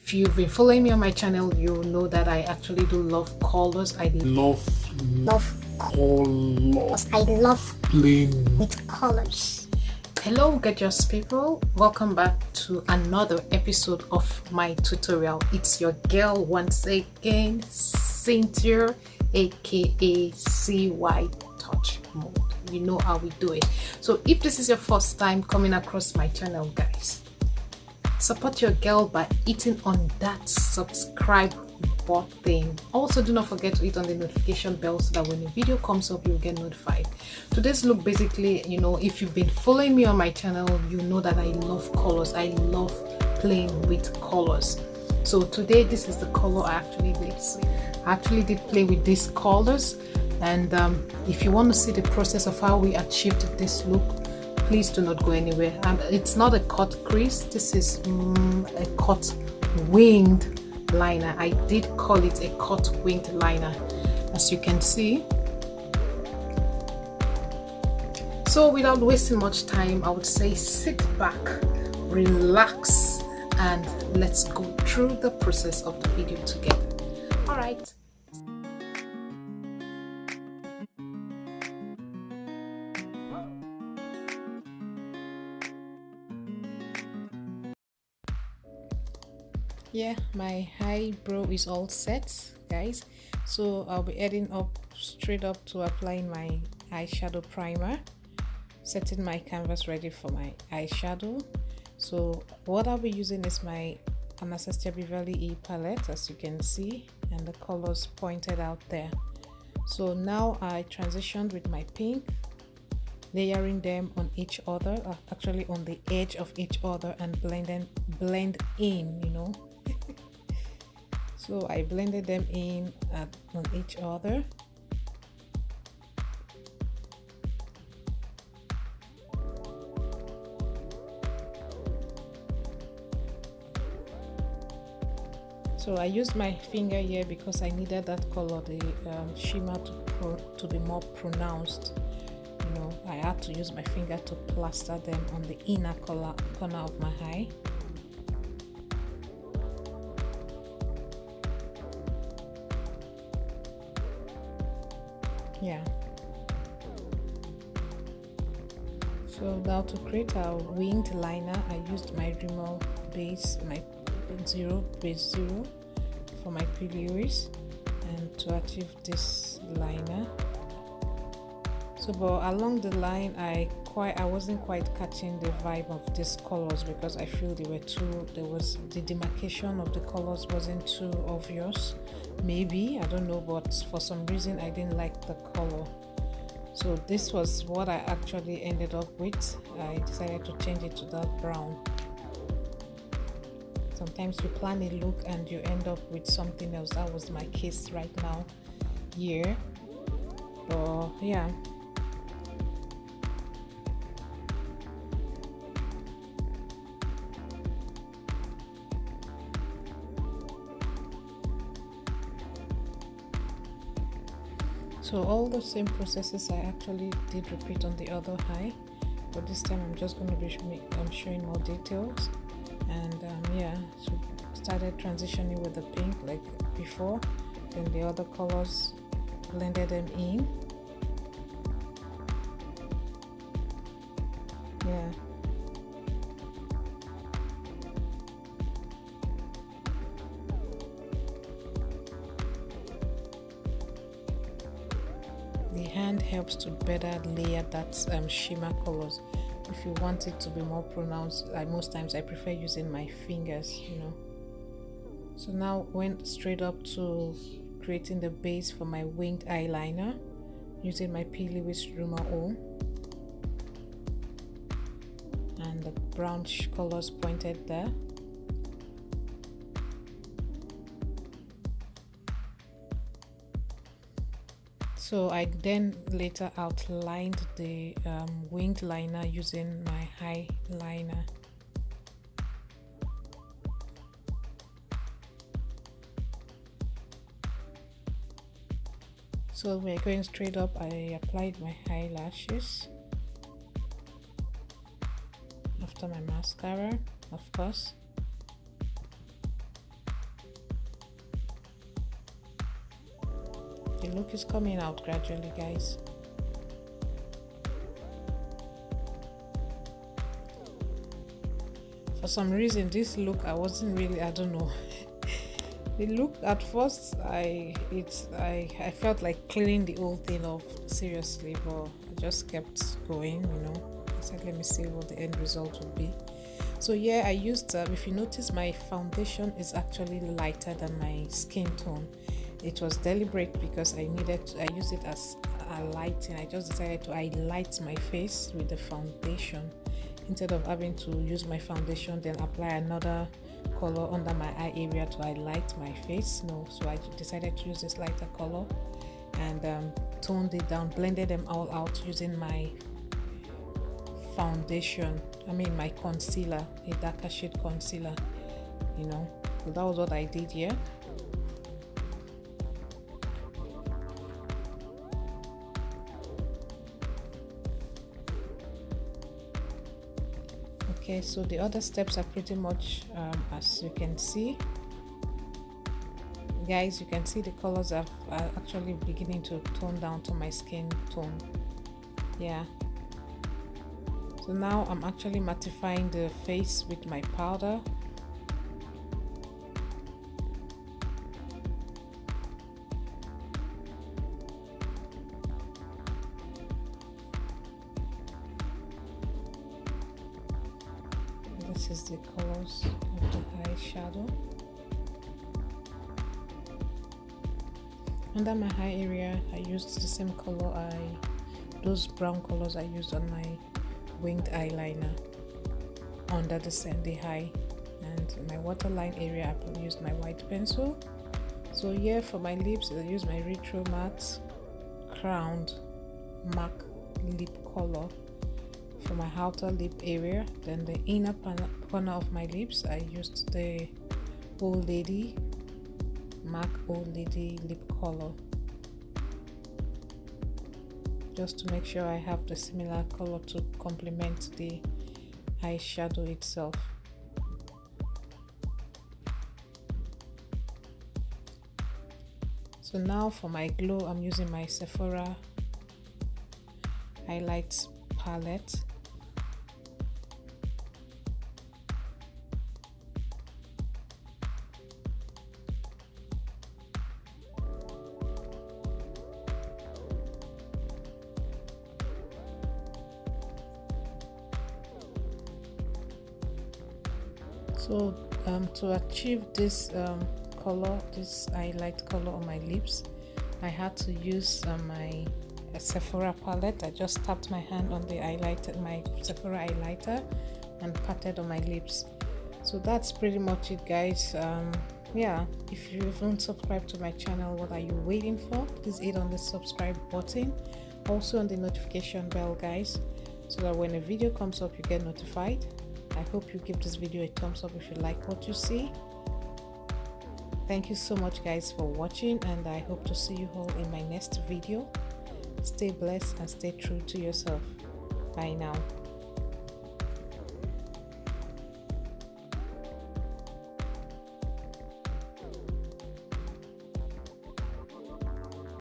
If you've been following me on my channel, you know that I actually do love colors. I love colors. I love playing with colors. Hello gorgeous people, welcome back to another episode of my tutorial. It's your girl once again, Cynthia, aka CY Touch Mode. You know how we do it. So if this is your first time coming across my channel, guys, support your girl by hitting on that subscribe button. Also, do not forget to hit on the notification bell so that when a video comes up, you'll get notified. Today's look, basically, you know, if you've been following me on my channel, you know that I love colors. I love playing with colors. So today, this is the color I actually did. I actually did play with these colors, and if you want to see the process of how we achieved this look, please do not go anywhere. It's not a cut crease, this is a cut winged liner. I did call it a cut winged liner, as you can see. So without wasting much time, I would say sit back, relax, and let's go through the process of the video together. All right. Yeah, my eyebrow is all set, guys, so I'll be heading up straight up to applying my eyeshadow primer, setting my canvas ready for my eyeshadow. So what I'll be using is my Anastasia Beverly E palette, as you can see, and the colors pointed out there. So now I transitioned with my pink, layering them on each other, actually on the edge of each other, and blend in, you know. So I blended them in on each other. So I used my finger here because I needed that color, the shimmer to be more pronounced. You know, I had to use my finger to plaster them on the inner corner of my eye. Yeah. So now to create a winged liner, I used my Rimmel base, my base 0 for my pillars, and to achieve this liner. So but along the line, I wasn't quite catching the vibe of these colors because I feel the demarcation of the colors wasn't too obvious. Maybe, I don't know, but for some reason I didn't like the color. So this was what I actually ended up with. I decided to change it to that brown. Sometimes you plan a look and you end up with something else. That was my case right now here. But yeah. So all the same processes I actually did repeat on the other eye, but this time I'm just going to be showing more details. And yeah, so started transitioning with the pink like before, then the other colors, blended them in. Yeah. The hand helps to better layer that shimmer colors. If you want it to be more pronounced, most times I prefer using my fingers, you know. So now went straight up to creating the base for my winged eyeliner using my P. Lewis Rimmel O, and the brown colors pointed there. So I then later outlined the winged liner using my eyeliner. So we're going straight up. I applied my eyelashes after my mascara, of course. The look is coming out gradually, guys. For some reason, this look I don't know. The look at first, I felt like cleaning the whole thing off seriously, but I just kept going, you know. I said, let me see what the end result would be. So yeah, I used, if you notice, my foundation is actually lighter than my skin tone. It was deliberate because I used it as a lighting. I just decided to highlight my face with the foundation instead of having to use my foundation then apply another color under my eye area to highlight my face. No, so I decided to use this lighter color and toned it down, blended them all out using my foundation, my concealer, a darker shade concealer, you know. So that was what I did here. Okay, so the other steps are pretty much as you can see, guys. You can see the colors are actually beginning to tone down to my skin tone. Yeah, so now I'm actually mattifying the face with my powder. This is the colors of the eyeshadow. Under my eye area, I used the same color, those brown colors I used on my winged eyeliner under the eye, and my waterline area I used my white pencil. So here for my lips, I used my Retro Matte Crowned MAC lip color for my outer lip area. Then the inner corner of my lips, I used the Old Lady MAC Old Lady lip color, just to make sure I have the similar color to complement the eyeshadow itself. So now for my glow, I'm using my Sephora highlights palette. So to achieve this color, this highlight color on my lips, I had to use my Sephora palette. I just tapped my hand on the highlighter, my Sephora highlighter, and patted on my lips. So that's pretty much it, guys. Yeah, if you haven't subscribed to my channel, what are you waiting for? Please hit on the subscribe button, also on the notification bell, guys, so that when a video comes up you get notified. I hope you give this video a thumbs up if you like what you see. Thank you so much, guys, for watching, and I hope to see you all in my next video. Stay blessed and stay true to yourself. Bye now.